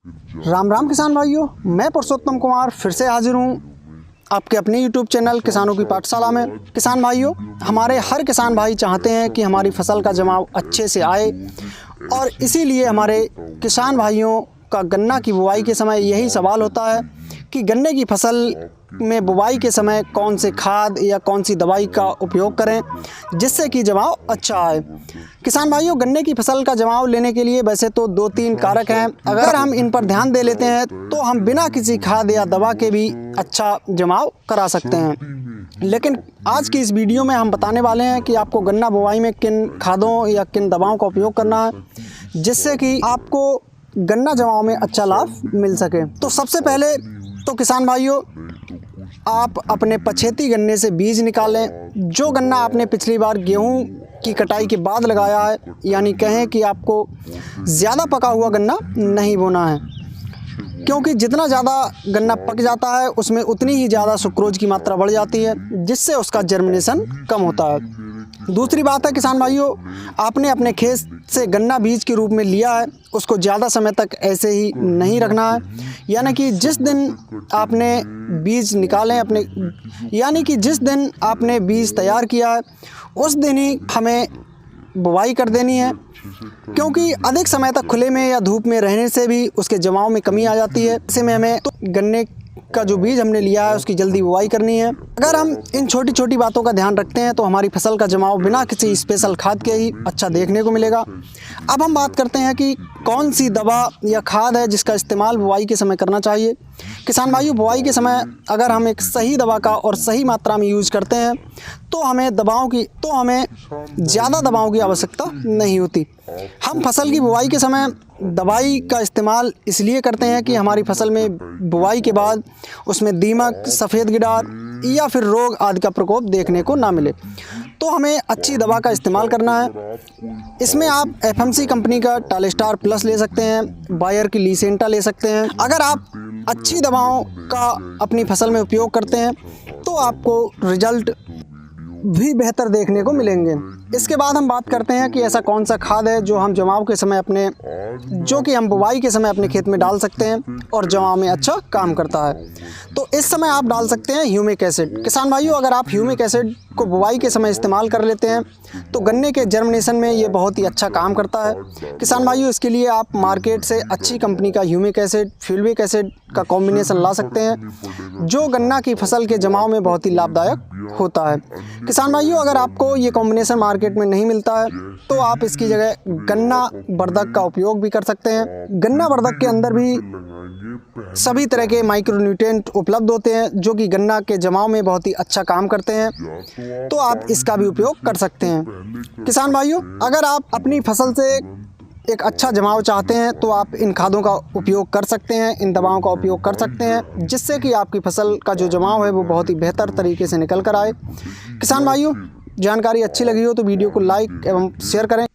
राम राम किसान भाइयों, मैं पुरुषोत्तम कुमार फिर से हाजिर हूँ आपके अपने YouTube चैनल किसानों की पाठशाला में। किसान भाइयों, हमारे हर किसान भाई चाहते हैं कि हमारी फसल का जमाव अच्छे से आए और इसीलिए हमारे किसान भाइयों का गन्ना की बुवाई के समय यही सवाल होता है कि गन्ने की फसल में बुवाई के समय कौन से खाद या कौन सी दवाई का उपयोग करें जिससे कि जमाव अच्छा आए। किसान भाइयों, गन्ने की फसल का जमाव लेने के लिए वैसे तो 2-3 कारक हैं। अगर हम इन पर ध्यान दे लेते हैं तो हम बिना किसी खाद या दवा के भी अच्छा जमाव करा सकते हैं। लेकिन आज की इस वीडियो में हम बताने वाले हैं कि आपको गन्ना बुवाई में किन खादों या किन दवाओं का उपयोग करना है जिससे कि आपको गन्ना जमाव में अच्छा लाभ मिल सके। तो सबसे पहले तो किसान भाइयों, आप अपने पछेती गन्ने से बीज निकालें। जो गन्ना आपने पिछली बार गेहूं की कटाई के बाद लगाया है, यानी कहें कि आपको ज़्यादा पका हुआ गन्ना नहीं बोना है, क्योंकि जितना ज़्यादा गन्ना पक जाता है उसमें उतनी ही ज़्यादा सुक्रोज की मात्रा बढ़ जाती है जिससे उसका जर्मिनेशन कम होता है। दूसरी बात है किसान भाइयों, आपने अपने खेत से गन्ना बीज के रूप में लिया है, उसको ज़्यादा समय तक ऐसे ही नहीं रखना है। यानी कि जिस दिन आपने बीज निकालें अपने, यानी कि जिस दिन आपने बीज तैयार किया है उस दिन ही हमें बुवाई कर देनी है, क्योंकि अधिक समय तक खुले में या धूप में रहने से भी उसके जमाव में कमी आ जाती है। ऐसे में हमें तो गन्ने का जो बीज हमने लिया है उसकी जल्दी बुवाई करनी है। अगर हम इन छोटी छोटी बातों का ध्यान रखते हैं तो हमारी फसल का जमाव बिना किसी स्पेशल खाद के ही अच्छा देखने को मिलेगा। अब हम बात करते हैं कि कौन सी दवा या खाद है जिसका इस्तेमाल बुवाई के समय करना चाहिए। किसान भाइयों, बुवाई के समय अगर हम एक सही दवा का और सही मात्रा में यूज करते हैं तो हमें ज़्यादा दवाओं की आवश्यकता नहीं होती। हम फसल की बुवाई के समय दवाई का इस्तेमाल इसलिए करते हैं कि हमारी फसल में बुवाई के बाद उसमें दीमक, सफ़ेद गिडार या फिर रोग आदि का प्रकोप देखने को ना मिले, तो हमें अच्छी दवा का इस्तेमाल करना है। इसमें आप FMC कंपनी का टालेस्टार प्लस ले सकते हैं, बायर की लीसेंटा ले सकते हैं। अगर आप अच्छी दवाओं का अपनी फसल में उपयोग करते हैं तो आपको रिजल्ट भी बेहतर देखने को मिलेंगे। इसके बाद हम बात करते हैं कि ऐसा कौन सा खाद है जो हम जमाव के समय हम बुवाई के समय अपने खेत में डाल सकते हैं और जमाव में अच्छा काम करता है। तो इस समय आप डाल सकते हैं ह्यूमिक एसिड। किसान भाइयों, अगर आप ह्यूमिक एसिड को बुवाई के समय इस्तेमाल कर लेते हैं तो गन्ने के जर्मिनेशन में ये बहुत ही अच्छा काम करता है। किसान भाइयों, इसके लिए आप मार्केट से अच्छी कंपनी का ह्यूमिक एसिड, फ्यूल्विक एसिड का कॉम्बिनेशन ला सकते हैं जो गन्ना की फसल के जमाव में बहुत ही लाभदायक होता है। किसान भाइयों, अगर आपको ये कॉम्बिनेशन मार्केट में नहीं मिलता है तो आप इसकी जगह गन्ना वर्धक का उपयोग भी कर सकते हैं। गन्ना वर्धक के अंदर भी सभी तरह के माइक्रोन्यूट्रिएंट उपलब्ध होते हैं जो कि गन्ना के जमाव में बहुत ही अच्छा काम करते हैं, तो आप इसका भी उपयोग कर सकते हैं। किसान भाइयों, अगर आप अपनी फसल से एक अच्छा जमाव चाहते हैं तो आप इन खादों का उपयोग कर सकते हैं, इन दवाओं का उपयोग कर सकते हैं जिससे कि आपकी फसल का जो जमाव है वो बहुत ही बेहतर तरीके से निकल कर आए। किसान भाइयों, जानकारी अच्छी लगी हो तो वीडियो को लाइक एवं शेयर करें।